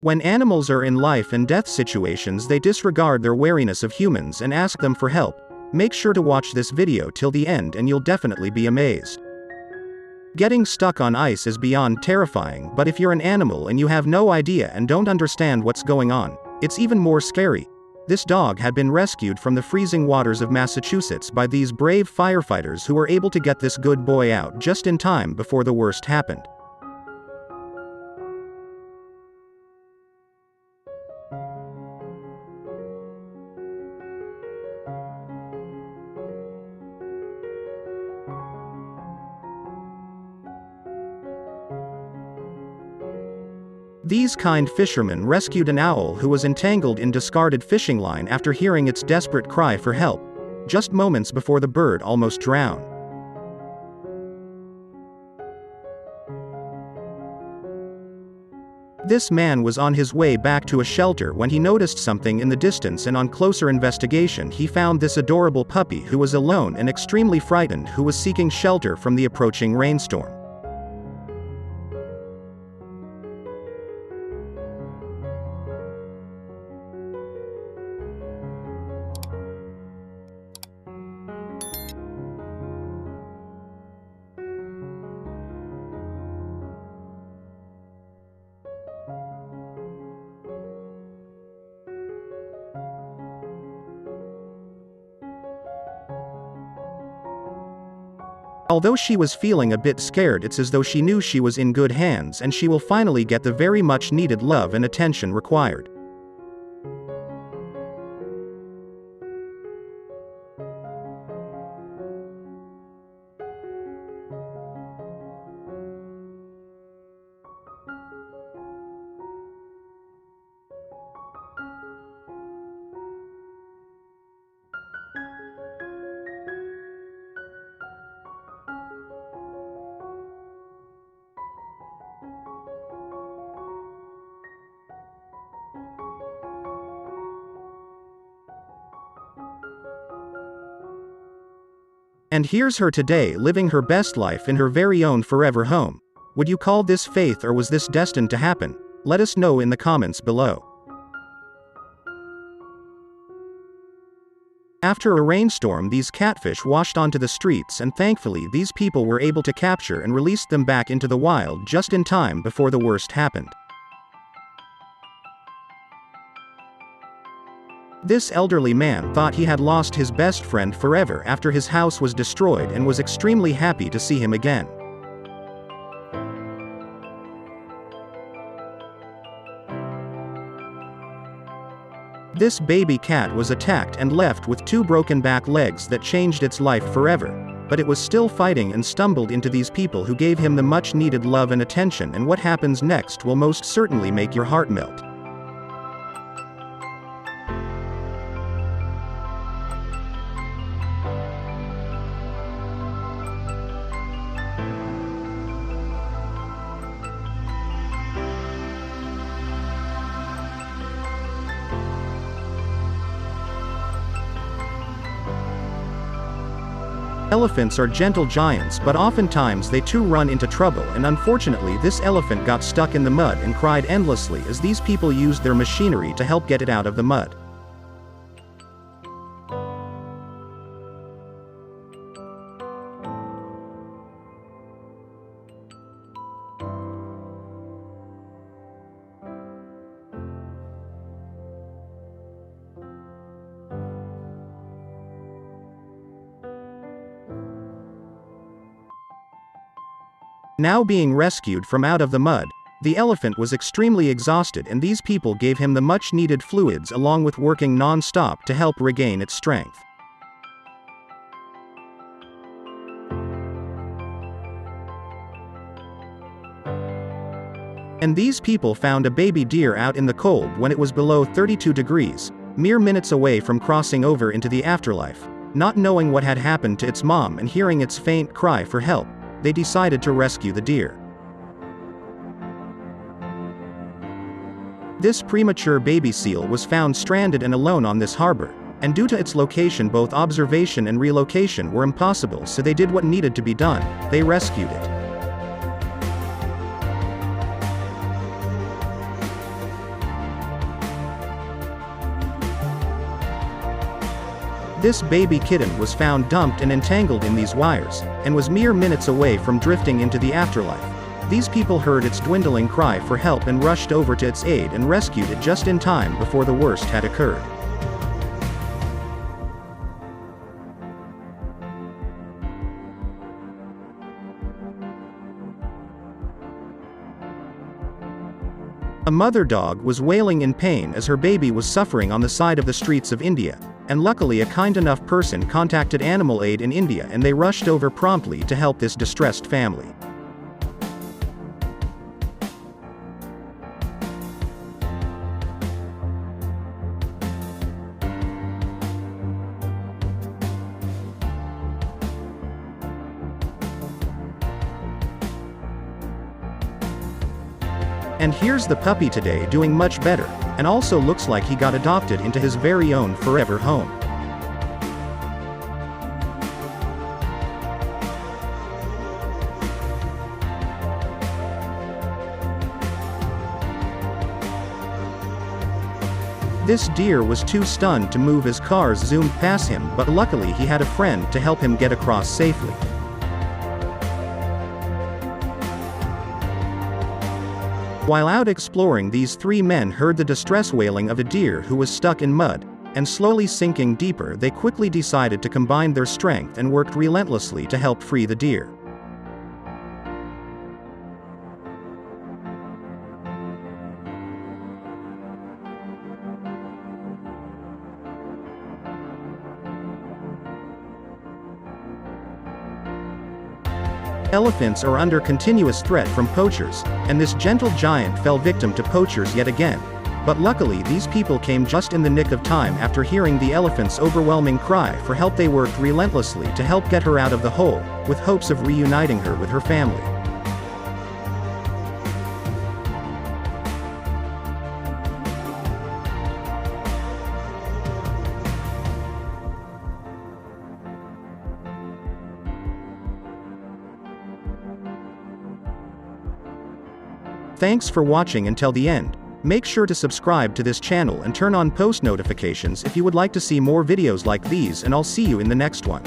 When animals are in life and death situations, they disregard their wariness of humans and ask them for help. Make sure to watch this video till the end and you'll definitely be amazed. Getting stuck on ice is beyond terrifying, but if you're an animal and you have no idea and don't understand what's going on, it's even more scary. This dog had been rescued from the freezing waters of Massachusetts by these brave firefighters who were able to get this good boy out just in time before the worst happened. These kind fishermen rescued an owl who was entangled in discarded fishing line after hearing its desperate cry for help, just moments before the bird almost drowned. This man was on his way back to a shelter when he noticed something in the distance, and on closer investigation he found this adorable puppy who was alone and extremely frightened, who was seeking shelter from the approaching rainstorm. Although she was feeling a bit scared, it's as though she knew she was in good hands and she will finally get the very much needed love and attention required. And here's her today, living her best life in her very own forever home. Would you call this faith, or was this destined to happen? Let us know in the comments below. After a rainstorm, these catfish washed onto the streets, and thankfully these people were able to capture and release them back into the wild just in time before the worst happened. This elderly man thought he had lost his best friend forever after his house was destroyed, and was extremely happy to see him again. This baby cat was attacked and left with 2 broken back legs that changed its life forever, but it was still fighting and stumbled into these people who gave him the much needed love and attention, and what happens next will most certainly make your heart melt. Elephants are gentle giants, but oftentimes they too run into trouble, and unfortunately this elephant got stuck in the mud and cried endlessly as these people used their machinery to help get it out of the mud. Now being rescued from out of the mud, the elephant was extremely exhausted, and these people gave him the much needed fluids along with working non-stop to help regain its strength. And these people found a baby deer out in the cold when it was below 32 degrees, mere minutes away from crossing over into the afterlife. Not knowing what had happened to its mom and hearing its faint cry for help, they decided to rescue the deer. This premature baby seal was found stranded and alone on this harbor, and due to its location both observation and relocation were impossible, so they did what needed to be done: they rescued it. This baby kitten was found dumped and entangled in these wires, and was mere minutes away from drifting into the afterlife. These people heard its dwindling cry for help and rushed over to its aid and rescued it just in time before the worst had occurred. A mother dog was wailing in pain as her baby was suffering on the side of the streets of India, and luckily a kind enough person contacted Animal Aid in India and they rushed over promptly to help this distressed family. And here's the puppy today doing much better, and also looks like he got adopted into his very own forever home. This deer was too stunned to move as cars zoomed past him, but luckily he had a friend to help him get across safely. While out exploring, these three men heard the distress wailing of a deer who was stuck in mud, and slowly sinking deeper, they quickly decided to combine their strength and worked relentlessly to help free the deer. Elephants are under continuous threat from poachers, and this gentle giant fell victim to poachers yet again. But luckily these people came just in the nick of time. After hearing the elephant's overwhelming cry for help, they worked relentlessly to help get her out of the hole, with hopes of reuniting her with her family. Thanks for watching until the end. Make sure to subscribe to this channel and turn on post notifications if you would like to see more videos like these, and I'll see you in the next one.